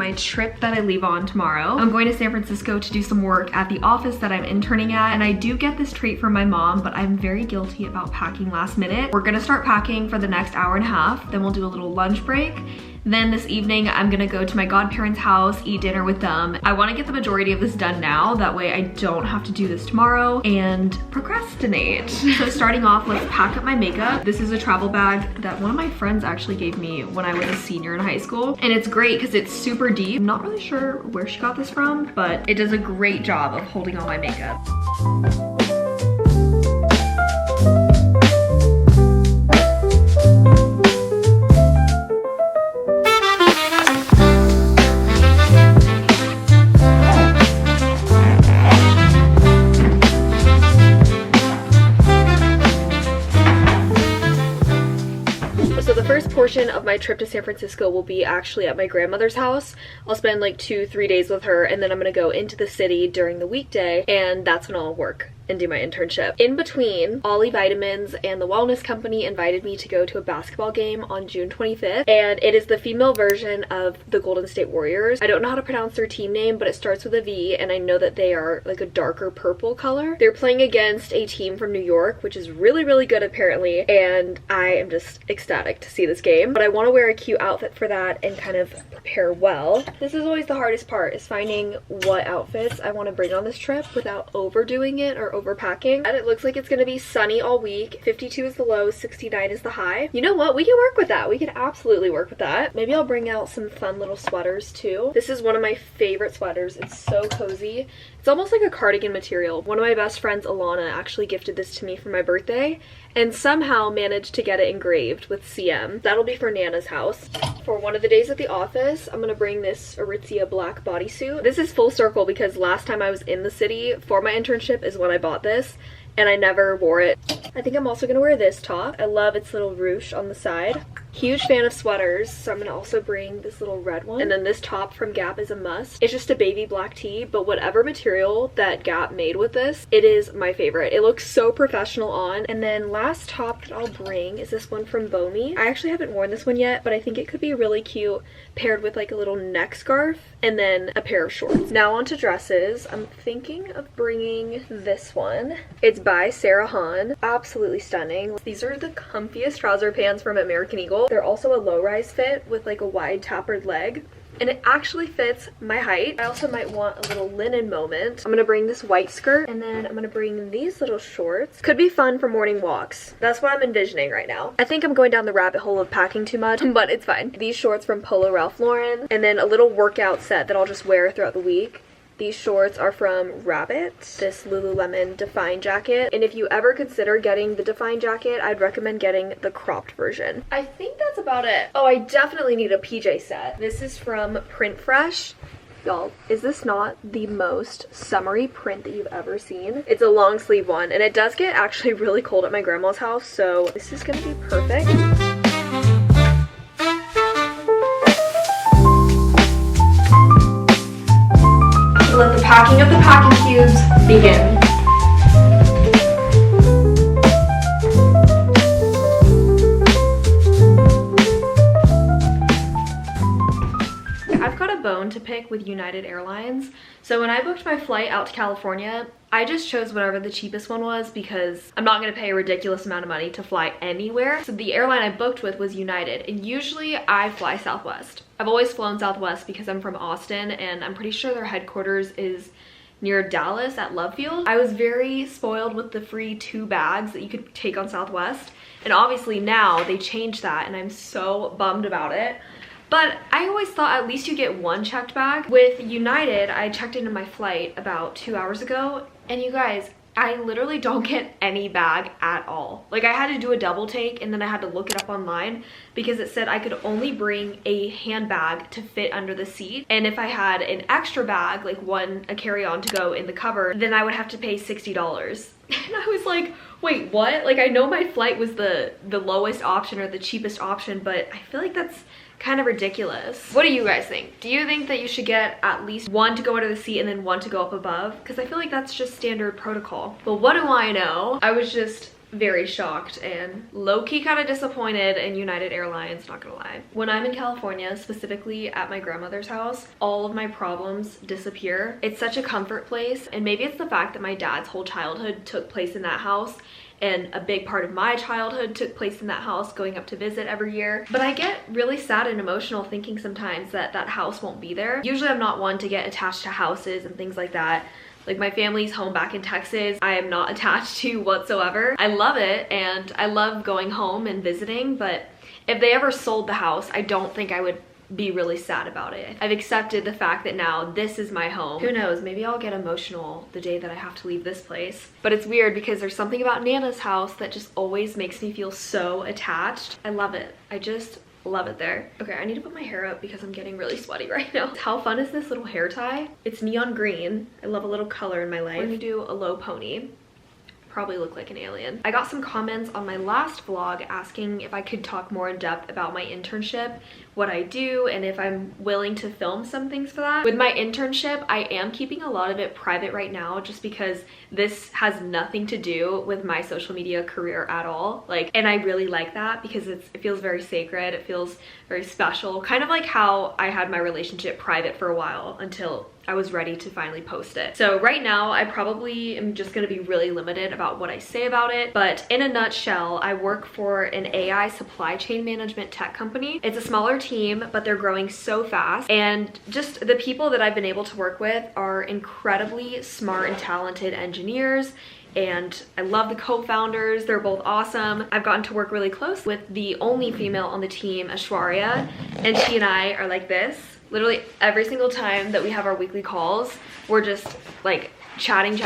my trip that I leave on tomorrow. I'm going to San Francisco to do some work at the office that I'm interning at, and I do get this treat from my mom, but I'm very guilty about packing last minute. We're gonna start packing for the next hour and a half, then we'll do a little lunch break. Then this evening, I'm gonna go to my godparents' house, eat dinner with them. I wanna get the majority of this done now, that way I don't have to do this tomorrow and procrastinate. So starting off, let's pack up my makeup. This is a travel bag that one of my friends actually gave me when I was a senior in high school. And it's great because it's super deep. I'm not really sure where she got this from, but it does a great job of holding all my makeup. Portion of my trip to San Francisco will be actually at my grandmother's house. I'll spend like 2-3 days with her, and then I'm gonna go into the city during the weekday, and that's when I'll work and do my internship. In between, Ollie Vitamins and the wellness company invited me to go to a basketball game on June 25th, and it is the female version of the Golden State Warriors. I don't know how to pronounce their team name, but it starts with a V, and I know that they are like a darker purple color. They're playing against a team from New York, which is really, really good apparently, and I am just ecstatic to see this game. But I want to wear a cute outfit for that and kind of prepare well. This is always the hardest part, is finding what outfits I want to bring on this trip without overdoing it or overpacking. And it looks like it's going to be sunny all week. 52 is the low, 69 is the high. You know what? We can work with that. We can absolutely work with that. Maybe I'll bring out some fun little sweaters too. This is one of my favorite sweaters. It's so cozy. It's almost like a cardigan material. One of my best friends, Alana, actually gifted this to me for my birthday and somehow managed to get it engraved with CM. That'll be for Nana's house. For one of the days at the office, I'm gonna bring this Aritzia black bodysuit. This is full circle because last time I was in the city for my internship is when I bought this, and I never wore it. I think I'm also gonna wear this top. I love its little ruche on the side. Huge fan of sweaters, so I'm gonna also bring this little red one. And then this top from Gap is a must. It's just a baby black tee, but whatever material that Gap made with this, it is my favorite. It looks so professional on. And then last top that I'll bring is this one from Boise. I actually haven't worn this one yet, but I think it could be really cute paired with like a little neck scarf and then a pair of shorts. Now on to dresses. I'm thinking of bringing this one. It's by Sarah Hahn. Absolutely stunning. These are the comfiest trouser pants from American Eagle. They're also a low-rise fit with like a wide tapered leg, and it actually fits my height. I also might want a little linen moment. I'm gonna bring this white skirt, and then I'm gonna bring these little shorts. Could be fun for morning walks. That's what I'm envisioning right now. I think I'm going down the rabbit hole of packing too much, but it's fine. These shorts from Polo Ralph Lauren, and then a little workout set that I'll just wear throughout the week. These shorts are from Rabbit, this Lululemon Define jacket. And if you ever consider getting the Define jacket, I'd recommend getting the cropped version. I think that's about it. Oh, I definitely need a PJ set. This is from Print Fresh. Y'all, is this not the most summery print that you've ever seen? It's a long sleeve one, and it does get actually really cold at my grandma's house, so this is gonna be perfect. Let the packing of the packing cubes begin. I've got a bone to pick with United Airlines. So when I booked my flight out to California, I just chose whatever the cheapest one was because I'm not going to pay a ridiculous amount of money to fly anywhere. So the airline I booked with was United, and usually I fly Southwest. I've always flown Southwest because I'm from Austin, and I'm pretty sure their headquarters is near Dallas at Love Field. I was very spoiled with the free 2 bags that you could take on Southwest, and obviously now they changed that, and I'm so bummed about it. But I always thought at least you get 1 checked bag. With United, I checked into my flight about 2 hours ago, and you guys, I literally don't get any bag at all. Like, I had to do a double take, and then I had to look it up online because it said I could only bring a handbag to fit under the seat. And if I had an extra bag, like a carry-on to go in the cover, then I would have to pay $60. And I was like, wait, what? Like, I know my flight was the lowest option or the cheapest option, but I feel like that's kind of ridiculous. What do you guys think? Do you think that you should get at least 1 to go under the seat and then 1 to go up above? Because I feel like that's just standard protocol. But what do I know? I was just very shocked and low-key kind of disappointed in United Airlines, not gonna lie. When I'm in California, specifically at my grandmother's house, all of my problems disappear. It's such a comfort place, and maybe it's the fact that my dad's whole childhood took place in that house, and a big part of my childhood took place in that house, going up to visit every year. But I get really sad and emotional thinking sometimes that that house won't be there. Usually I'm not one to get attached to houses and things like that. Like, my family's home back in Texas, I am not attached to whatsoever. I love it, and I love going home and visiting, but if they ever sold the house, I don't think I would be really sad about it. I've accepted the fact that now this is my home. Who knows, maybe I'll get emotional the day that I have to leave this place. But it's weird because there's something about Nana's house that just always makes me feel so attached. I love it. I just love it there. Okay, I need to put my hair up because I'm getting really sweaty right now. How fun is this little hair tie? It's neon green. I love a little color in my life. We're gonna do a low pony. Probably look like an alien. I got some comments on my last vlog asking if I could talk more in depth about my internship, what I do, and if I'm willing to film some things for that. With my internship, I am keeping a lot of it private right now just because this has nothing to do with my social media career at all. Like, and I really like that because it feels very sacred, it feels very special. Kind of like how I had my relationship private for a while until I was ready to finally post it. So right now, I probably am just gonna be really limited about what I say about it, but in a nutshell, I work for an AI supply chain management tech company. It's a smaller team, but they're growing so fast, and just the people that I've been able to work with are incredibly smart and talented engineers, and I love the co-founders. They're both awesome. I've gotten to work really close with the only female on the team, Ashwarya, and she and I are like this. Literally every single time that we have our weekly calls, we're just like chatting,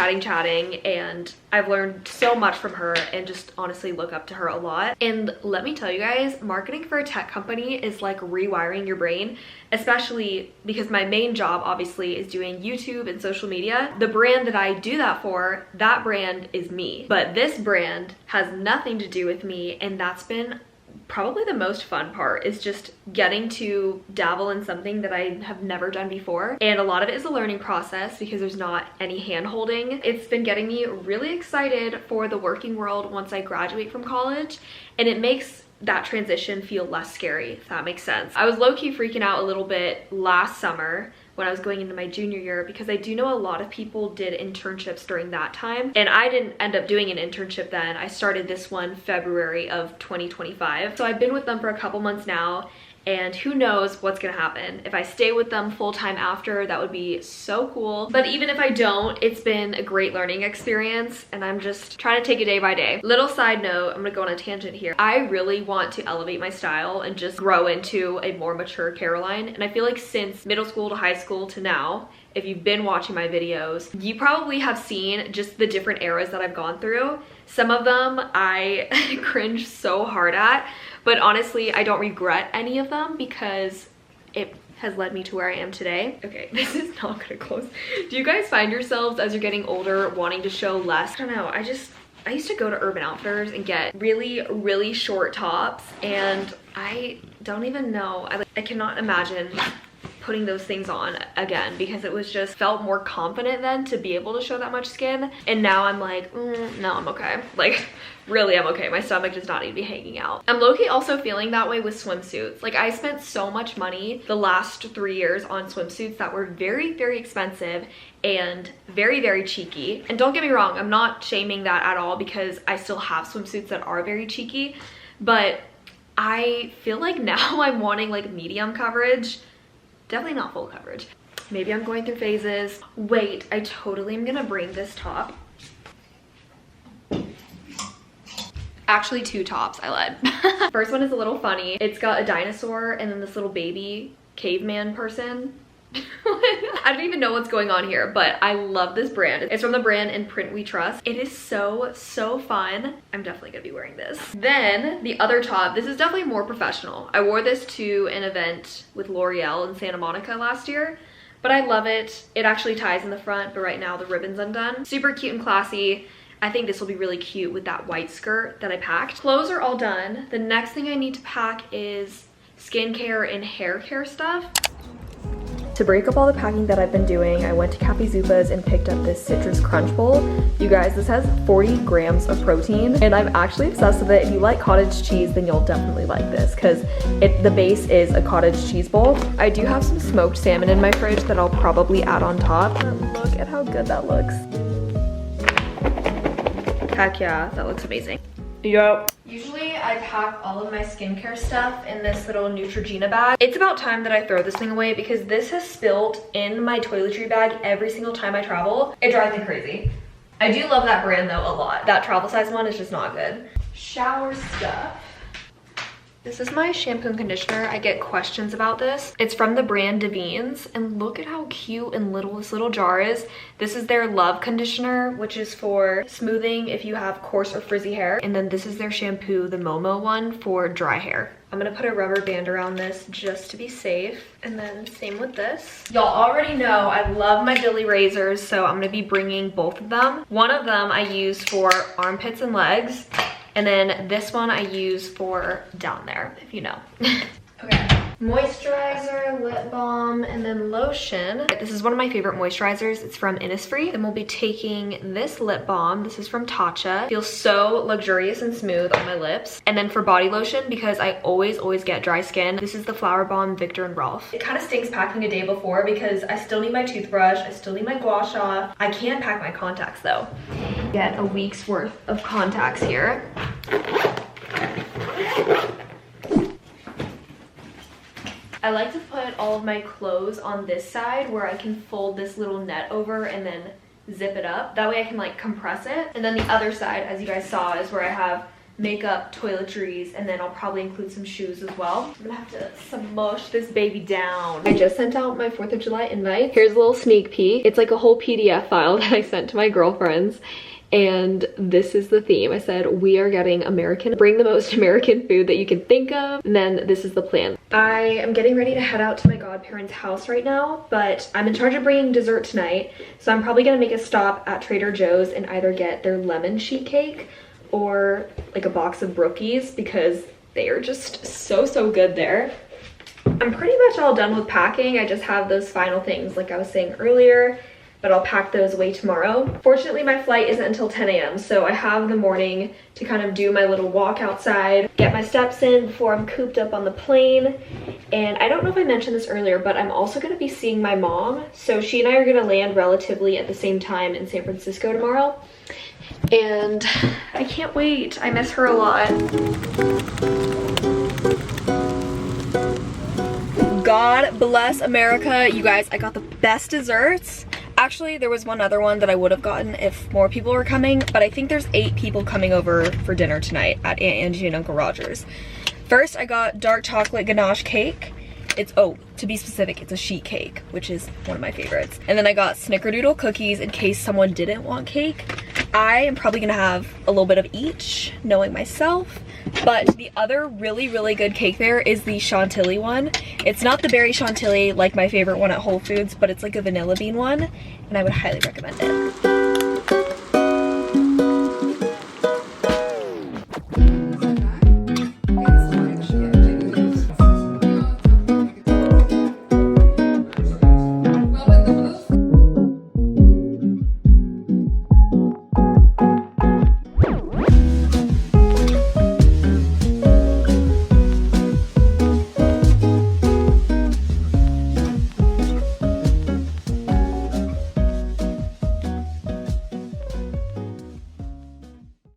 and I've learned so much from her and just honestly look up to her a lot. And let me tell you guys, marketing for a tech company is like rewiring your brain, especially because my main job obviously is doing YouTube and social media. The brand that I do that for, that brand is me. But this brand has nothing to do with me, and that's been probably the most fun part, is just getting to dabble in something that I have never done before. And a lot of it is a learning process because there's not any hand holding. It's been getting me really excited for the working world once I graduate from college, and it makes that transition feel less scary, if that makes sense. I was low-key freaking out a little bit last summer when I was going into my junior year because I do know a lot of people did internships during that time, and I didn't end up doing an internship then. I started this one February of 2025. So I've been with them for a couple months now, and who knows what's gonna happen. If I stay with them full-time after, that would be so cool. But even if I don't, it's been a great learning experience, and I'm just trying to take it day by day. Little side note, I'm gonna go on a tangent here. I really want to elevate my style and just grow into a more mature Caroline, and I feel like since middle school to high school to now, if you've been watching my videos, you probably have seen just the different eras that I've gone through. Some of them I cringe so hard at, but honestly, I don't regret any of them because it has led me to where I am today. Okay, this is not gonna close. Do you guys find yourselves as you're getting older wanting to show less? I don't know, I used to go to Urban Outfitters and get really short tops, and I don't even know. I cannot imagine putting those things on again because it was just felt more confident then to be able to show that much skin, and now I'm like, no, I'm okay. Like, really, I'm okay. My stomach does not need to be hanging out. I'm low-key also feeling that way with swimsuits. Like, I spent so much money the last 3 years on swimsuits that were very expensive and very cheeky. And don't get me wrong, I'm not shaming that at all because I still have swimsuits that are very cheeky, but I feel like now I'm wanting like medium coverage. Definitely not full coverage. Maybe I'm going through phases. Wait, I totally am gonna bring this top. Actually, 2 tops, I lied. First one is a little funny. It's got a dinosaur and then this little baby caveman person. I don't even know what's going on here, but I love this brand. It's from the brand In Print We Trust. It is so fun. I'm definitely gonna be wearing this. Then the other top, this is definitely more professional. I wore this to an event with L'Oreal in Santa Monica last year, but I love it. It actually ties in the front, but right now the ribbon's undone. Super cute and classy. I think this will be really cute with that white skirt that I packed. Clothes are all done. The next thing I need to pack is skincare and hair care stuff. To break up all the packing that I've been doing, I went to Cafe Zupa's and picked up this citrus crunch bowl. You guys, this has 40 grams of protein, and I'm actually obsessed with it. If you like cottage cheese, then you'll definitely like this, because the base is a cottage cheese bowl. I do have some smoked salmon in my fridge that I'll probably add on top. And look at how good that looks. Heck yeah, that looks amazing. Yo. Usually I pack all of my skincare stuff in this little Neutrogena bag. It's about time that I throw this thing away because this has spilled in my toiletry bag every single time I travel. It drives me crazy. I do love that brand though a lot. That travel size one is just not good. Shower stuff. This is my shampoo and conditioner. I get questions about this. It's from the brand Davines, and look at how cute and little this little jar is. This is their Love conditioner, which is for smoothing if you have coarse or frizzy hair. And then this is their shampoo, the Momo one, for dry hair. I'm gonna put a rubber band around this just to be safe. And then same with this. Y'all already know I love my Billy razors, so I'm gonna be bringing both of them. One of them I use for armpits and legs. And then this one I use for down there, if you know. Okay. Moisturizer, lip balm, and then lotion. This is one of my favorite moisturizers. It's from Innisfree. Then we'll be taking this lip balm. This is from Tatcha. Feels so luxurious and smooth on my lips. And then for body lotion, because I always get dry skin, this is the Flower Bomb Victor and Rolf. It kind of stinks packing a day before because I still need my toothbrush. I still need my gua sha. I can pack my contacts though. Get a week's worth of contacts here. I like to put all of my clothes on this side where I can fold this little net over and then zip it up. That way I can like compress it. And then the other side, as you guys saw, is where I have makeup, toiletries, and then I'll probably include some shoes as well. I'm gonna have to smush this baby down. I just sent out my 4th of July invite. Here's a little sneak peek. It's like a whole PDF file that I sent to my girlfriends. And this is the theme. I said, we are getting American. Bring the most American food that you can think of. And then this is the plan. I am getting ready to head out to my godparents' house right now, but I'm in charge of bringing dessert tonight. So I'm probably gonna make a stop at Trader Joe's and either get their lemon sheet cake or like a box of Brookies because they are just so good there. I'm pretty much all done with packing. I just have those final things like I was saying earlier, but I'll pack those away tomorrow. Fortunately, my flight isn't until 10 a.m. so I have the morning to kind of do my little walk outside, get my steps in before I'm cooped up on the plane. And I don't know if I mentioned this earlier, but I'm also gonna be seeing my mom. So she and I are gonna land relatively at the same time in San Francisco tomorrow. And I can't wait. I miss her a lot. God bless America. You guys, I got the best desserts. Actually, there was one other one that I would have gotten if more people were coming, but I think there's 8 people coming over for dinner tonight at Aunt Angie and Uncle Roger's. First, I got dark chocolate ganache cake. It's, oh, to be specific, it's a sheet cake, which is one of my favorites. And then I got snickerdoodle cookies in case someone didn't want cake. I am probably gonna have a little bit of each, knowing myself. But the other really good cake there is the chantilly one. It's not the berry chantilly like my favorite one at Whole Foods, but it's like a vanilla bean one, and I would highly recommend it.